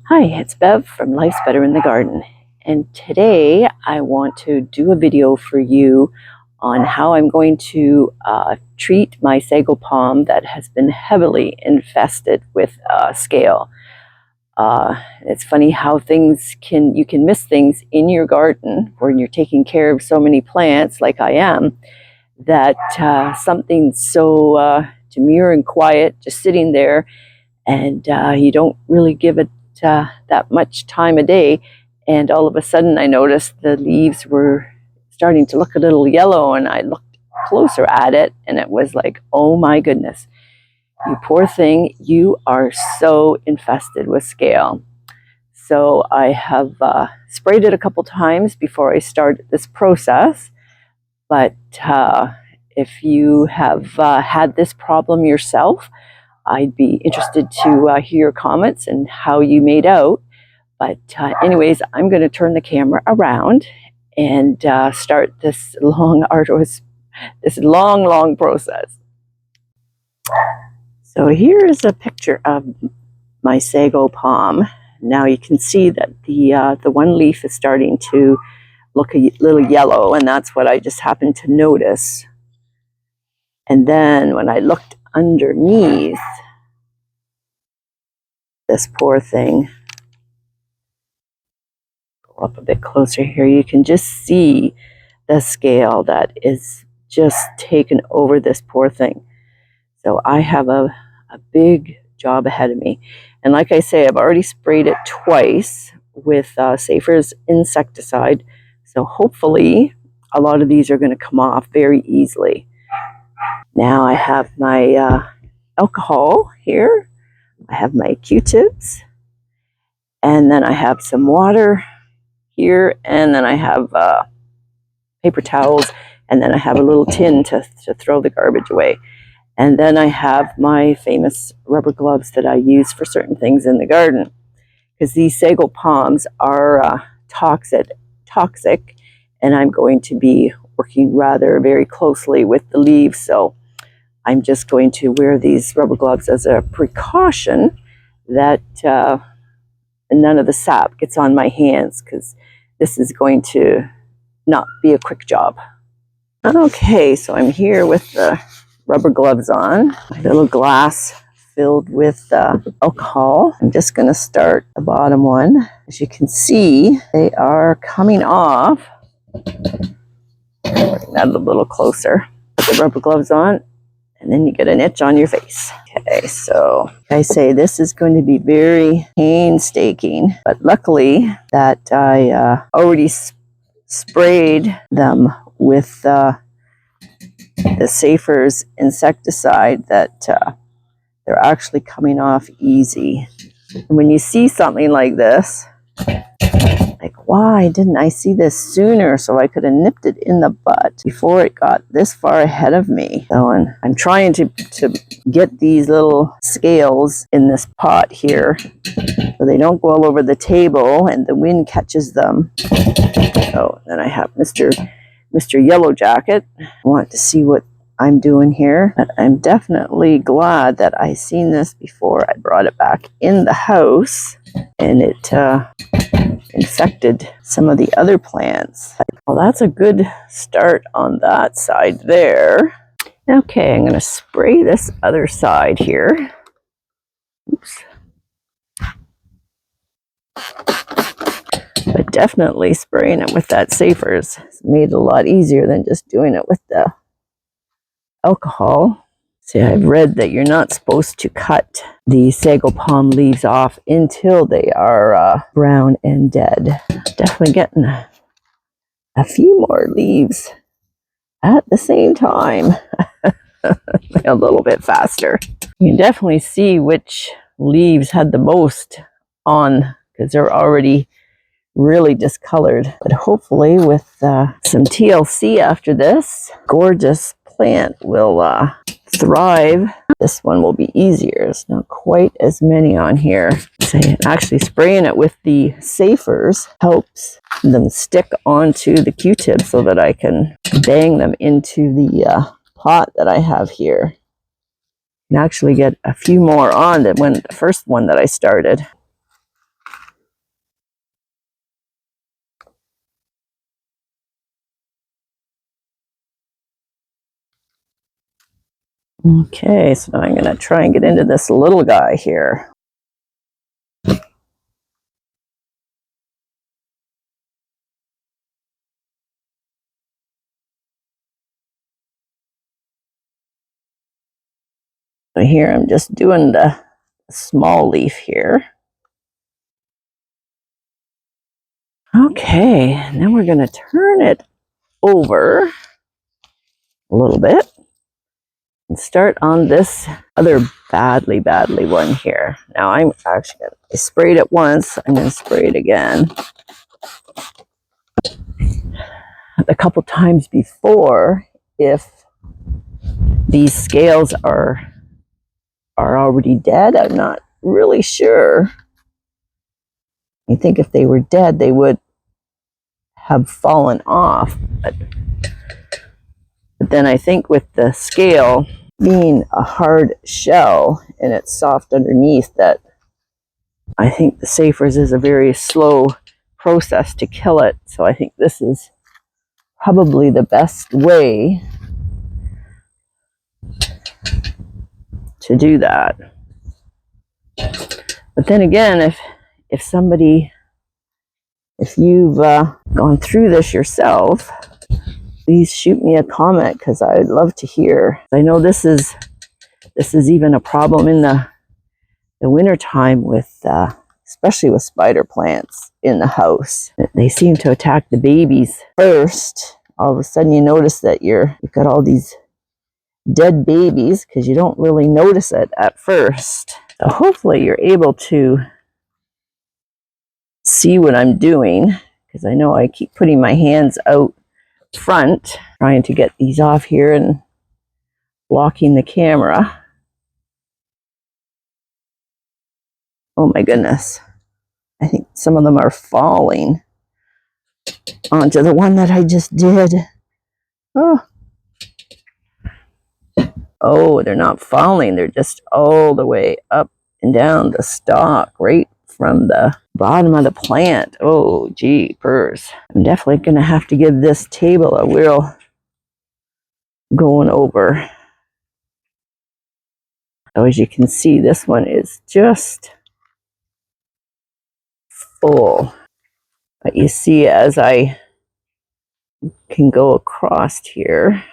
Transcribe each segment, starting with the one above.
Hi, it's Bev from Life's Better in the Garden, and today I want to do a video for you on how I'm going to treat my Sago Palm that has been heavily infested with scale. It's funny how you can miss things in your garden when you're taking care of so many plants like I am, that something so demure and quiet just sitting there, and you don't really give it that much time a day, and all of a sudden I noticed the leaves were starting to look a little yellow, and I looked closer at it and it was like, oh my goodness, you poor thing, you are so infested with scale. So I have sprayed it a couple times before I started this process, but if you have had this problem yourself, I'd be interested to hear your comments and how you made out. But anyways, I'm going to turn the camera around and start this long process. So here is a picture of my Sago Palm. Now you can see that the one leaf is starting to look a little yellow, and that's what I just happened to notice. And then when I looked underneath, this poor thing, go up a bit closer here, you can just see the scale that is just taken over this poor thing. So I have a big job ahead of me. And like I say, I've already sprayed it twice with Safer's insecticide. So hopefully a lot of these are going to come off very easily. Now I have my alcohol here. I have my Q-tips, and then I have some water here, and then I have paper towels, and then I have a little tin to throw the garbage away. And then I have my famous rubber gloves that I use for certain things in the garden, because these Sago Palms are toxic, and I'm going to be working very closely with the leaves, so I'm just going to wear these rubber gloves as a precaution that none of the sap gets on my hands, because this is going to not be a quick job. Okay, so I'm here with the rubber gloves on, my little glass filled with alcohol. I'm just going to start the bottom one. As you can see, they are coming off. Bring that a little closer. Put the rubber gloves on, and then you get an itch on your face. Okay, so like I say, this is going to be very painstaking, but luckily that I already sprayed them with the Safer's insecticide, that they're actually coming off easy. And when you see something like this, like, why didn't I see this sooner, so I could have nipped it in the butt before it got this far ahead of me. So I'm trying to get these little scales in this pot here so they don't go all over the table and the wind catches them. So then I have Mr. Yellow Jacket. I want to see what I'm doing here, but I'm definitely glad that I seen this before I brought it back in the house, and it infected some of the other plants. Well, that's a good start on that side there. Okay, I'm going to spray this other side here. Oops. But definitely spraying it with that Safer's made it a lot easier than just doing it with the alcohol. See, I've read that you're not supposed to cut the Sago Palm leaves off until they are brown and dead. Definitely getting a few more leaves at the same time. A little bit faster. You can definitely see which leaves had the most on, because they're already really discolored. But hopefully with some TLC after this, gorgeous plant will thrive. This one will be easier. There's not quite as many on here. So actually spraying it with the Safer's helps them stick onto the Q-tip so that I can bang them into the pot that I have here. And actually get a few more on than the first one that I started. Okay, so now I'm going to try and get into this little guy here. So here I'm just doing the small leaf here. Okay, and then we're going to turn it over a little bit and start on this other badly one here. Now I'm actually going to, I sprayed it once, I'm going to spray it again. A couple times before, if these scales are already dead, I'm not really sure. I think if they were dead, they would have fallen off. But then I think with the scale being a hard shell and it's soft underneath, that I think the Safer's is a very slow process to kill it. So I think this is probably the best way to do that. But then again, if you've gone through this yourself, please shoot me a comment, because I'd love to hear. I know this is even a problem in the wintertime with especially with spider plants in the house. They seem to attack the babies first. All of a sudden you notice that you've got all these dead babies because you don't really notice it at first. So hopefully you're able to see what I'm doing, because I know I keep putting my hands out front trying to get these off here and blocking the camera. Oh my goodness. I think some of them are falling onto the one that I just did. Oh, they're not falling. They're just all the way up and down the stalk, right from the bottom of the plant. Oh, jeepers. I'm definitely going to have to give this table a whirl going over. So as you can see, this one is just full. But you see, as I can go across here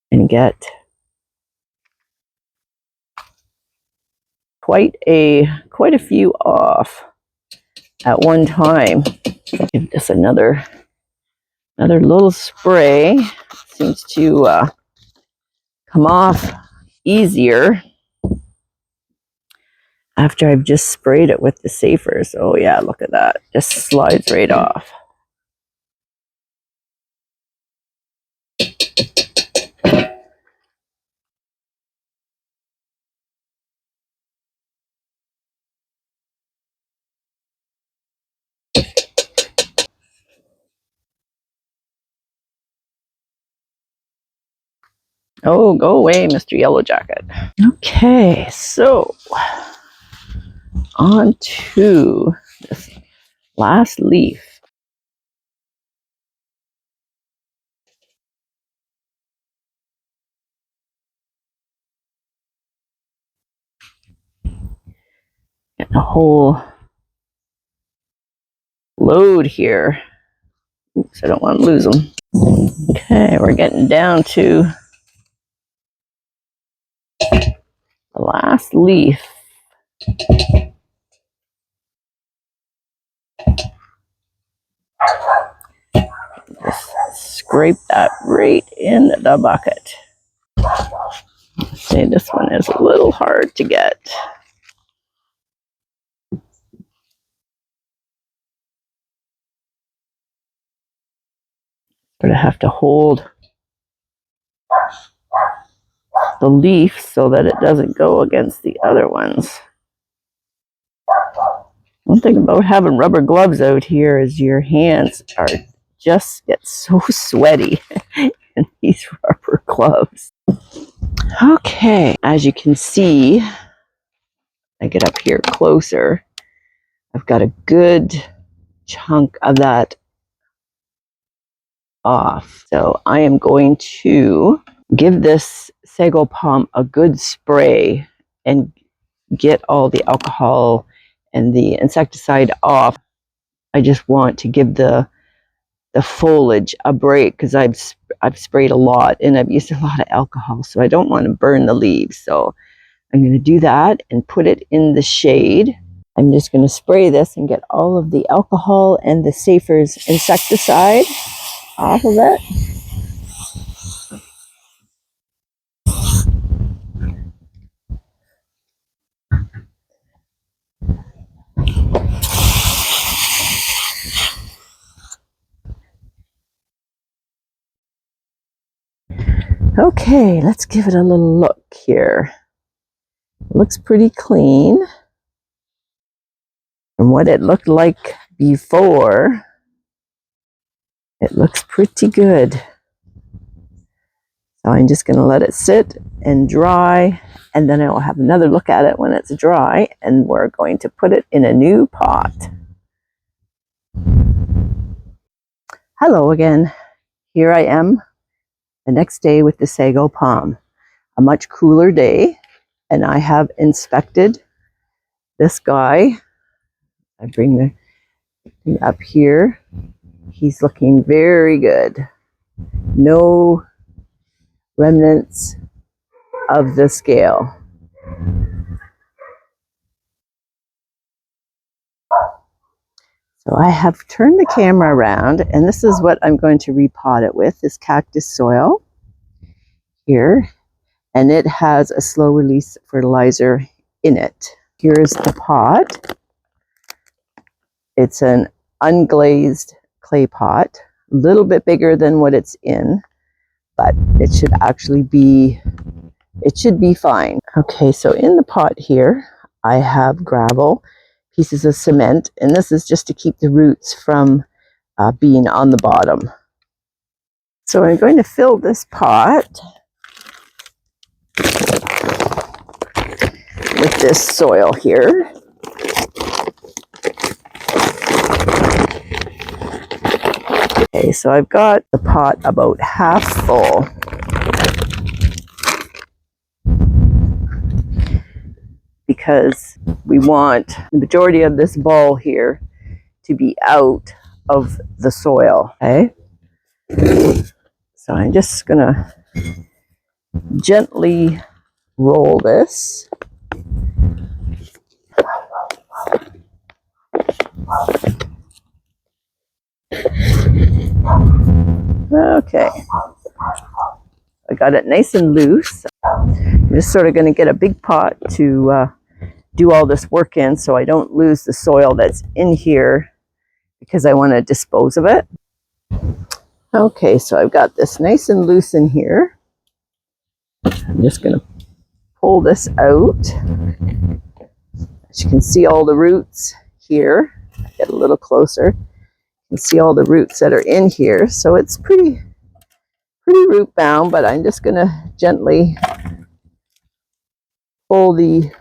and get quite a few off at one time. Give this another little spray. Seems to come off easier after I've just sprayed it with the Safers. Oh yeah, look at that. Just slides right off. Oh, go away, Mr. Yellow Jacket. Okay, so on to this last leaf. Get the whole load here. Oops, I don't want to lose them. Okay, we're getting down to the last leaf. Just scrape that right in the bucket. See, this one is a little hard to get. But I have to hold the leaf so that it doesn't go against the other ones. One thing about having rubber gloves out here is your hands are just get so sweaty in these rubber gloves. Okay, as you can see, I get up here closer. I've got a good chunk of that off. So I am going to give this Sago Palm a good spray and get all the alcohol and the insecticide off. I just want to give the foliage a break because I've sprayed a lot and I've used a lot of alcohol, so I don't want to burn the leaves. So I'm going to do that and put it in the shade. I'm just going to spray this and get all of the alcohol and the Safer's insecticide off of it. Okay, let's give it a little look here. It looks pretty clean. From what it looked like before, it looks pretty good. So I'm just going to let it sit and dry, and then I will have another look at it when it's dry, and we're going to put it in a new pot. Hello again. Here I am the next day with the Sago Palm. A much cooler day, and I have inspected this guy. I bring the thing up here. He's looking very good. No remnants of the scale. So I have turned the camera around, and this is what I'm going to repot it with, this cactus soil here. And it has a slow release fertilizer in it. Here's the pot. It's an unglazed clay pot, a little bit bigger than what it's in, but it should actually be, it should be fine. Okay, so in the pot here, I have gravel, pieces of cement, and this is just to keep the roots from being on the bottom. So I'm going to fill this pot with this soil here. Okay, so I've got the pot about half full. Because we want the majority of this ball here to be out of the soil. Okay, so I'm just gonna gently roll this. Okay, I got it nice and loose. I'm just sort of going to get a big pot to do all this work in, so I don't lose the soil that's in here because I want to dispose of it. Okay, so I've got this nice and loose in here. I'm just going to pull this out. As you can see, all the roots here. Get a little closer. You can see all the roots that are in here. So it's pretty root bound, but I'm just going to gently pull the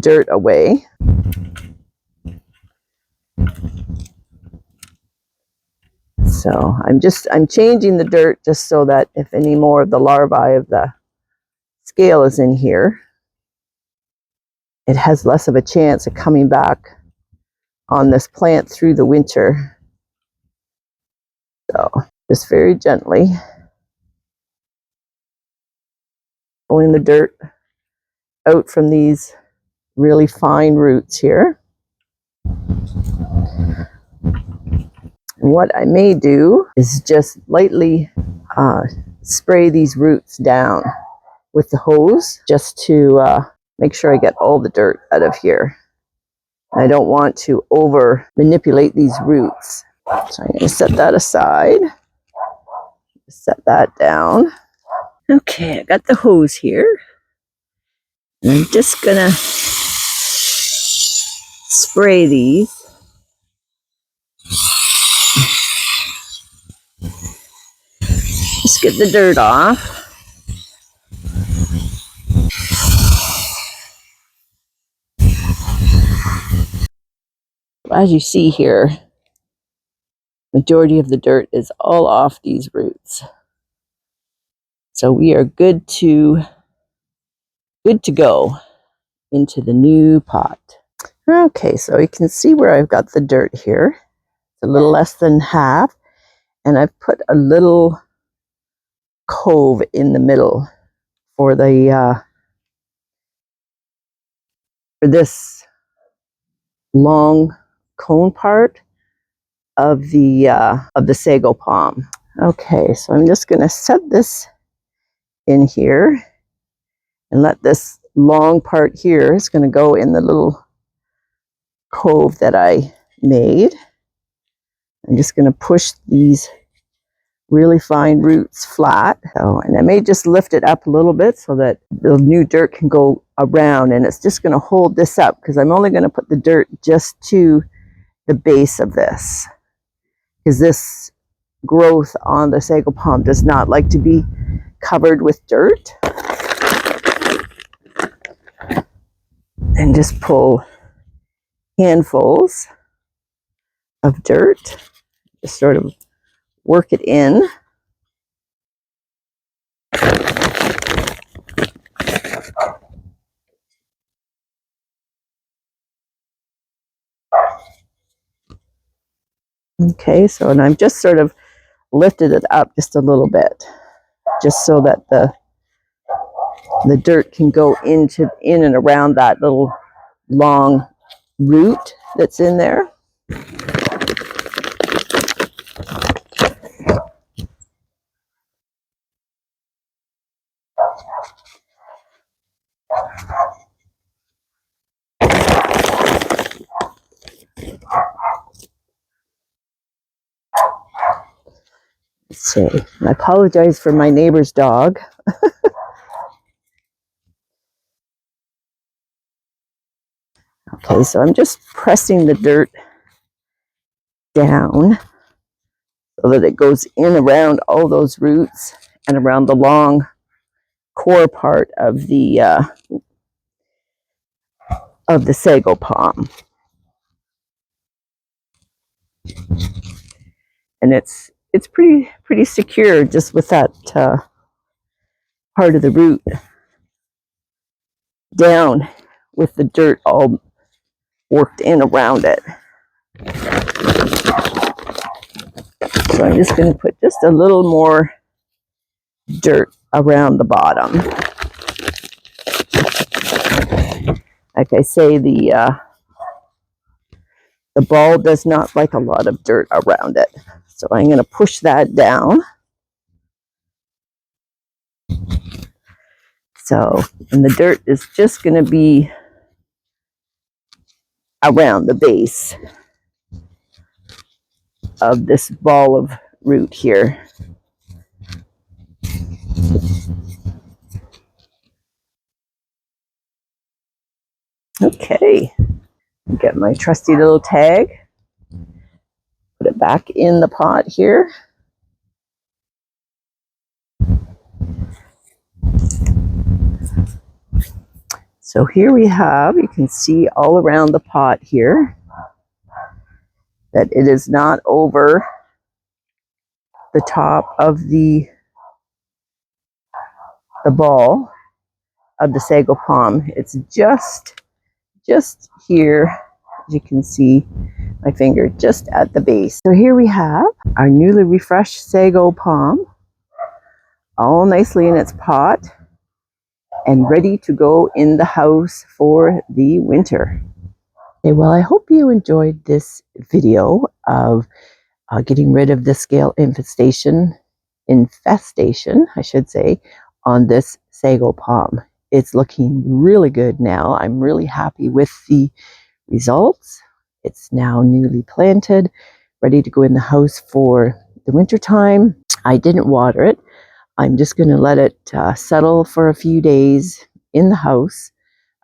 dirt away. So I'm changing the dirt just so that if any more of the larvae of the scale is in here, it has less of a chance of coming back on this plant through the winter. So just very gently pulling the dirt out from these really fine roots here. And what I may do is just lightly spray these roots down with the hose just to make sure I get all the dirt out of here. I don't want to over manipulate these roots. So I'm going to set that aside. Set that down. Okay, I got the hose here. And I'm just going to spray these. Just get the dirt off. As you see here, majority of the dirt is all off these roots. So we are good to go into the new pot. Okay, so you can see where I've got the dirt here. It's a little less than half, and I've put a little cove in the middle for the for this long cone part of the Sago Palm. Okay, so I'm just going to set this in here and let this long part here is going to go in the little cove that I made. I'm just going to push these really fine roots flat. So, and I may just lift it up a little bit so that the new dirt can go around, and it's just going to hold this up because I'm only going to put the dirt just to the base of this, because this growth on the Sago Palm does not like to be covered with dirt. And just pull handfuls of dirt, just sort of work it in. Okay, so and I've just sort of lifted it up just a little bit, just so that the dirt can go in and around that little long root that's in there. Let's see. I apologize for my neighbor's dog. Okay, so I'm just pressing the dirt down so that it goes in around all those roots and around the long core part of the Sago Palm. And it's pretty secure just with that part of the root down with the dirt all worked in around it. So I'm just going to put just a little more dirt around the bottom. Like I say, the ball does not like a lot of dirt around it. So I'm going to push that down. So, and the dirt is just going to be around the base of this ball of root here. Okay, get my trusty little tag, put it back in the pot here. So here we have, you can see all around the pot here that it is not over the top of the ball of the Sago Palm. It's just here, as you can see my finger, just at the base. So here we have our newly refreshed Sago Palm, all nicely in its pot and ready to go in the house for the winter. Okay, well, I hope you enjoyed this video of getting rid of the scale infestation, I should say, on this Sago Palm. It's looking really good now. I'm really happy with the results. It's now newly planted, ready to go in the house for the winter time. I didn't water it. I'm just going to let it settle for a few days in the house.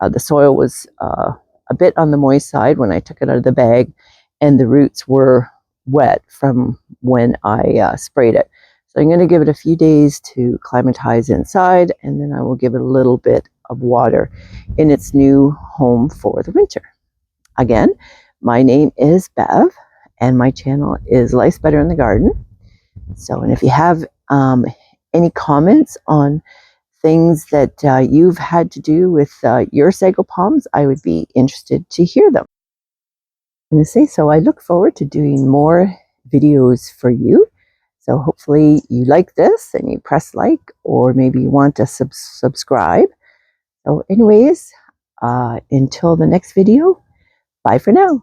The soil was a bit on the moist side when I took it out of the bag, and the roots were wet from when I sprayed it. So I'm going to give it a few days to climatize inside, and then I will give it a little bit of water in its new home for the winter. Again, my name is Bev, and my channel is Life's Better in the Garden. So, and if you have any comments on things that you've had to do with your Sago Palms, I would be interested to hear them. And to say so, I look forward to doing more videos for you. So hopefully you like this and you press like, or maybe you want to subscribe. So anyways, until the next video, bye for now.